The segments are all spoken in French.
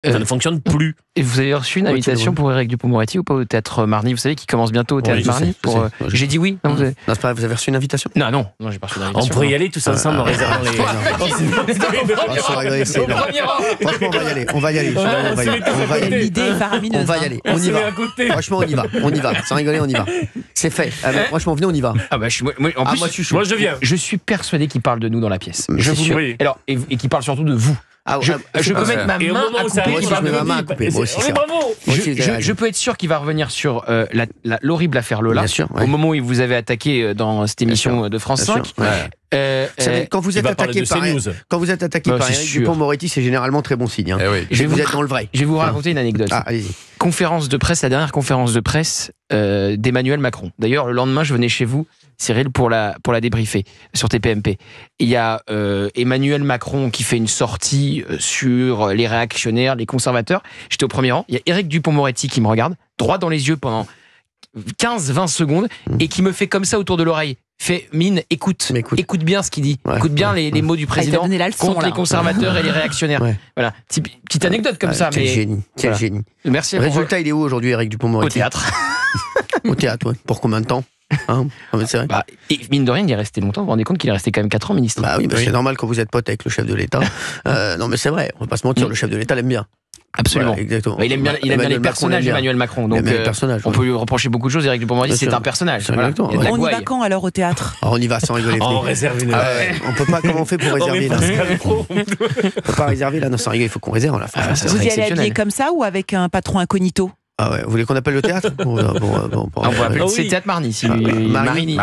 Ça ne fonctionne plus. Et vous avez reçu une invitation pour Éric Dupond-Moretti ou pas au Théâtre Marny? Vous savez qu'il commence bientôt au Théâtre Marny. J'ai dit oui. Non, c'est pas vrai, vous avez reçu une invitation? Non, j'ai pas reçu d'invitation. On pourrait y aller tous ensemble en réservant les... Franchement, on va y aller. L'idée est faramineuse. On va y aller, on y va. Franchement, on y va. Sans rigoler, on y va. C'est fait. Franchement, venez, on y va. Moi je suis chaud. Moi je viens. Je suis persuadé qu'il parle de nous dans la pièce. Je vous oui. Alors, et qu'il parle surtout de vous. Je peux mettre ma main à couper. Je peux être sûr qu'il va revenir sur l'horrible affaire Lola. Bien sûr, au moment où vous avez attaqué dans cette émission de France 5. Quand vous êtes attaqué par Éric Dupond-Moretti, c'est généralement très bon signe. Vous êtes dans le vrai. Je vais vous raconter une anecdote. Allez-y. Conférence de presse, la dernière conférence de presse d'Emmanuel Macron. D'ailleurs, le lendemain, je venais chez vous, Cyril, pour la débriefer sur TPMP. Il y a Emmanuel Macron qui fait une sortie sur les réactionnaires, les conservateurs. J'étais au premier rang. Il y a Éric Dupond-Moretti qui me regarde, droit dans les yeux pendant 15-20 secondes, et qui me fait comme ça autour de l'oreille. Fait mine, écoute bien ce qu'il dit. Écoute bien les mots du président contre les conservateurs et les réactionnaires. Voilà, petite anecdote comme ça. Quel génie, quel génie. Merci. Le résultat, il est où aujourd'hui, Éric Dupond-Moretti? Au théâtre. Au théâtre, ouais. Pour combien de temps? C'est vrai. Et mine de rien, il est resté longtemps. Vous vous rendez compte qu'il est resté quand même 4 ans ministre? Oui, c'est normal quand vous êtes pote avec le chef de l'État. Non, mais c'est vrai, on va pas se mentir, le chef de l'État l'aime bien. Absolument. Voilà, exactement. Il aime bien les personnages, Emmanuel Macron. Donc, on peut lui reprocher beaucoup de choses. Éric Dupond-Moretti, c'est un personnage. Voilà. On y va quand alors au théâtre? On y va sans rigoler. On réserve une. On peut pas. Comment on fait pour réserver là? On peut pas réserver là. Non, sans rigoler, il faut qu'on réserve. Vous y allez habillé comme ça ou avec un patron incognito? Vous voulez qu'on appelle le théâtre? On va appeler c'est Théâtre Marny. Marigny.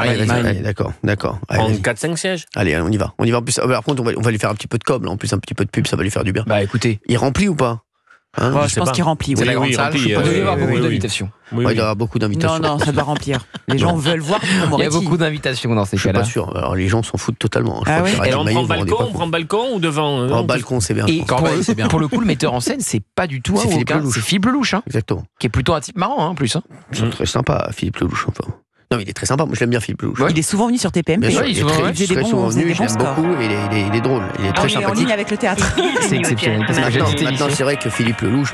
D'accord. En 4-5 sièges. Allez, on y va. En plus, par contre, on va lui faire un petit peu de com. Là. En plus, un petit peu de pub, ça va lui faire du bien. Écoutez. Il remplit ou pas? Je pense qu'il remplit. C'est la grande salle. Il doit y avoir beaucoup d'invitations. Il doit y avoir beaucoup d'invitations. Non, ça doit remplir. Les gens veulent voir Dupond-Moretti. Il y a beaucoup d'invitations dans ces cas-là. Je suis pas sûr. Alors les gens s'en foutent totalement. Et on prend balcon ou devant? En balcon, c'est bien. Et pour le coup, le metteur en scène, c'est pas du tout c'est Philippe Lelouch. C'est Philippe Lelouch. Exactement. Qui est plutôt un type marrant en plus. C'est très sympa, Philippe Lelouch. Non, mais il est très sympa. Moi, je l'aime bien, Philippe Lelouch. Il est souvent venu sur TPMP. Il est très souvent venu. Je l'aime beaucoup. Il est drôle. Il est très sympathique. En ligne avec le théâtre. C'est exceptionnel. Maintenant, c'est vrai que Philippe Lelouch,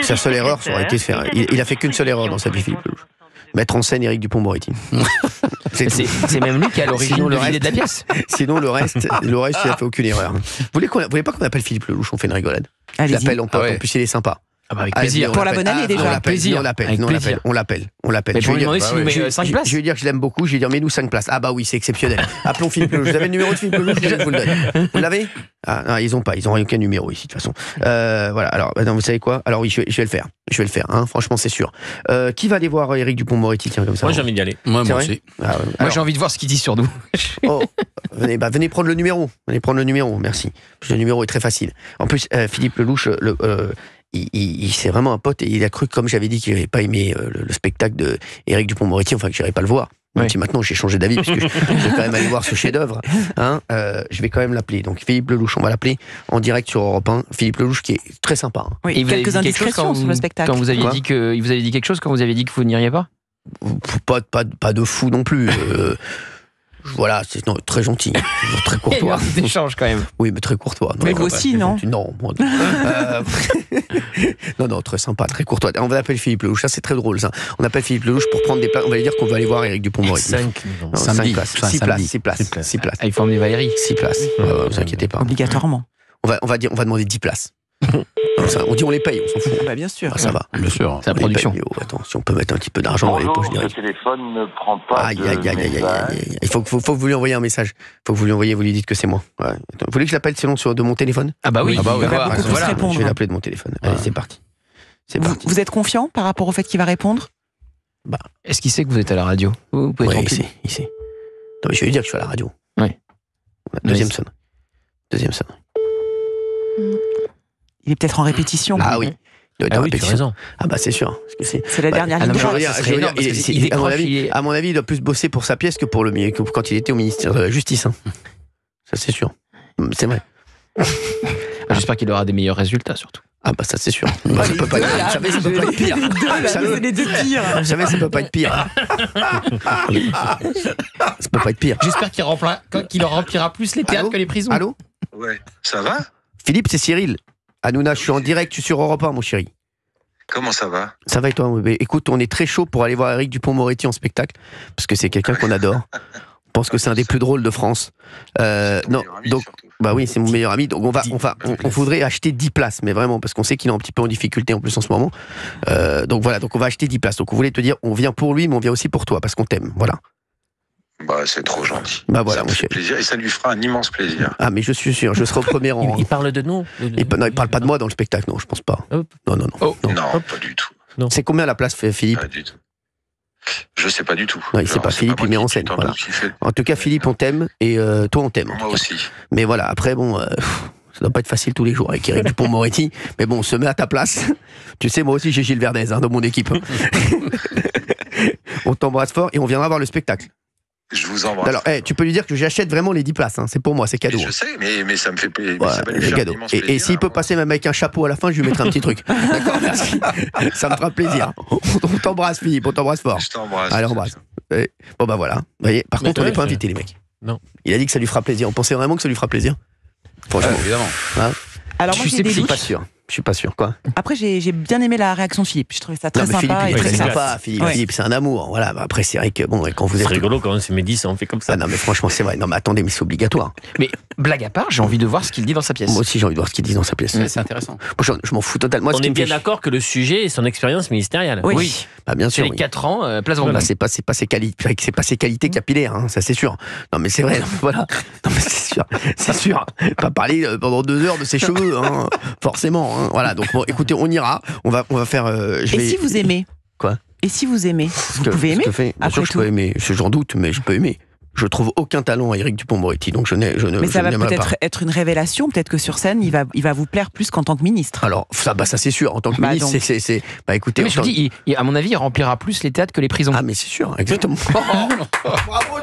sa seule erreur, ça aurait été de faire. Il a fait qu'une seule erreur dans sa vie, Philippe Lelouch. Mettre en scène Éric Dupond-Moretti. C'est même lui qui est à l'origine de l'idée de la pièce. Sinon, le reste, il a fait aucune erreur. Vous voulez pas qu'on appelle Philippe Lelouch? On fait une rigolade. Je l'appelle, en plus il est sympa. Avec plaisir. Pour la bonne année déjà. On l'appelle. Je vais lui demander s'il nous met 5 places. Je vais lui dire que je l'aime beaucoup. Je vais lui dire, mets-nous 5 places. Ah bah oui, c'est exceptionnel. Appelons Philippe Lelouch. Vous avez le numéro de Philippe Lelouch? Je vous le donne. Vous l'avez? Non, ils ont aucun numéro ici de toute façon. Voilà. Alors, vous savez quoi? Alors oui, je vais le faire. Je vais le faire. Franchement, c'est sûr. Qui va aller voir Éric Dupond-Moretti? Tiens, comme ça. Moi, j'ai envie d'y aller. Moi aussi. Moi, j'ai envie de voir ce qu'il dit sur nous. Venez prendre le numéro. Merci. Le numéro est très facile. En plus, Philippe Lelouch, c'est vraiment un pote et il a cru, comme j'avais dit, qu'il n'avait pas aimé le spectacle de Éric Dupond-Moretti, enfin que j'irais pas le voir. Même si maintenant j'ai changé d'avis parce que je vais quand même aller voir ce chef-d'œuvre. Je vais quand même l'appeler. Donc Philippe Lelouch, on va l'appeler en direct sur Europe 1. Philippe Lelouch qui est très sympa. Oui, quelques indiscrétions sur le spectacle. Quand vous aviez dit que il vous avez dit quelque chose quand vous avez dit que vous n'iriez pas? Pas de fou non plus. Voilà, c'est très gentil, très courtois. Il y a un échange quand même. Oui, mais très courtois. Mais vous aussi, non? Non, moi. Non, très sympa, très courtois. On va l'appeler Philippe Lelouch, ça c'est très drôle ça. On appelle Philippe Lelouch pour prendre des places. On va lui dire qu'on va aller voir Éric Dupond-Moretti. 5 places. 6 places. Il faut emmener Valérie. 6 places. Ne vous inquiétez pas. Obligatoirement. On va demander 10 places. On dit on les paye, on s'en fout. Bien sûr. Ça va. Bien sûr. C'est la production. Attends, si on peut mettre un petit peu d'argent dans les poches. Le téléphone ne prend pas. Aïe. Il faut que vous lui envoyiez un message. Faut que vous lui envoyiez, vous lui dites que c'est moi. Ouais. Vous voulez que je l'appelle sinon de mon téléphone? Ah bah oui. Il va beaucoup plus répondre. Je vais l'appeler de mon téléphone. Allez, c'est parti. Vous êtes confiant par rapport au fait qu'il va répondre? Est-ce qu'il sait que vous êtes à la radio? Vous pouvez il sait. Non, mais je vais lui dire que je suis à la radio. Oui. Deuxième sonnerie. Il est peut-être en répétition. Ah oui. Tu as raison. Ah bah c'est sûr. C'est la dernière ligne. À mon avis, il doit plus bosser pour sa pièce que quand il était au ministère de la Justice. Ça c'est sûr. C'est vrai. J'espère qu'il aura des meilleurs résultats surtout. Ah bah ça c'est sûr. Ça peut pas être pire. C'est les deux pires. Vous savez, ça peut pas être pire. Ça peut pas être pire. J'espère qu'il remplira plus les théâtres que les prisons. Allô? Ouais. Ça va? Philippe, c'est Cyril. Hanouna, je suis en direct, je suis sur Europe 1, mon chéri. Comment ça va? Ça va et toi? Écoute, on est très chaud pour aller voir Éric Dupond-Moretti en spectacle, parce que c'est quelqu'un qu'on adore. On pense que c'est un des plus drôles de France. Non, donc, bah oui, c'est mon meilleur ami. Donc on voudrait acheter 10 places, mais vraiment, parce qu'on sait qu'il est un petit peu en difficulté en plus en ce moment. Donc voilà, donc on va acheter 10 places. Donc on voulait te dire, on vient pour lui, mais on vient aussi pour toi, parce qu'on t'aime. Voilà. Bah, c'est trop gentil. Bah voilà, ça me fait plaisir et ça lui fera un immense plaisir. Ah, mais je suis sûr, je serai au premier rang. Il parle de nous? Il parle pas de moi dans le spectacle, non, je pense pas. Hop. Non. Non, pas du tout. Non. C'est combien la place, Philippe? Pas du tout. Je sais pas du tout. Non, il sait pas. Philippe, il met en scène. Voilà. En tout cas, Philippe, on t'aime et toi, on t'aime. Moi aussi. Mais voilà, après, bon, ça doit pas être facile tous les jours avec Éric Dupond-Moretti. Mais bon, on se met à ta place. Tu sais, moi aussi, j'ai Gilles Verdez dans mon équipe. On t'embrasse fort et on viendra voir le spectacle. Je vous embrasse. Alors, tu peux lui dire que j'achète vraiment les 10 places. Hein. C'est pour moi, c'est cadeau. Mais je sais, mais ça me fait plaisir. Voilà, ça va lui faire cadeau. un immense plaisir. Et s'il peut passer même avec un chapeau à la fin, je lui mettrai un petit truc. D'accord, merci. Ça me fera plaisir. On t'embrasse, Philippe, on t'embrasse fort. Je t'embrasse. Allez, embrasse. Bon, bah voilà. Vous voyez, par contre, on n'est pas invités, les mecs. Non. Il a dit que ça lui fera plaisir. On pensait vraiment que ça lui fera plaisir? Franchement. Évidemment. Hein? Alors moi, j'ai des doutes. Je suis pas sûr, quoi. Après, j'ai bien aimé la réaction de Philippe. Je trouvais ça très Philippe, sympa. il est très classe. sympa. Philippe, Ouais. Philippe, c'est un amour. Voilà. Bah, après, c'est vrai que bon, quand vous C'est êtes rigolo quand c'est Mehdi, ça on fait comme ça. Ah non, mais franchement, c'est vrai. Non, mais attendez, mais c'est obligatoire. Mais blague à part, j'ai envie de voir ce qu'il dit dans sa pièce. Moi aussi, j'ai envie de voir ce qu'il dit dans sa pièce. Ouais, c'est intéressant. Moi, je m'en fous totalement. On est bien d'accord que le sujet est son expérience ministérielle. Oui. Bah, bien Sur sûr. les 4 ans, place Vendôme. Bah, c'est pas ses qualités capillaires, hein, ça c'est sûr. Non mais c'est vrai, voilà. Non mais c'est sûr. Pas parler pendant 2 heures de ses cheveux, hein, forcément. Hein, voilà. Donc bon, écoutez, on ira. On va faire. Si vous aimez? Quoi? Et si vous aimez? Vous pouvez aimer? Bien sûr, je peux aimer. J'en doute, mais je peux aimer. Je trouve aucun talent à Éric Dupond-Moretti, donc je ne. Mais ça va n'aimerais peut-être être une révélation. Peut-être que sur scène, il va vous plaire plus qu'en tant que ministre. Alors ça c'est sûr. En tant que ministre, donc. c'est. Bah écoutez. Mais je vous dis, à mon avis, il remplira plus les théâtres que les prisons. Ah mais c'est sûr, exactement. Bravo.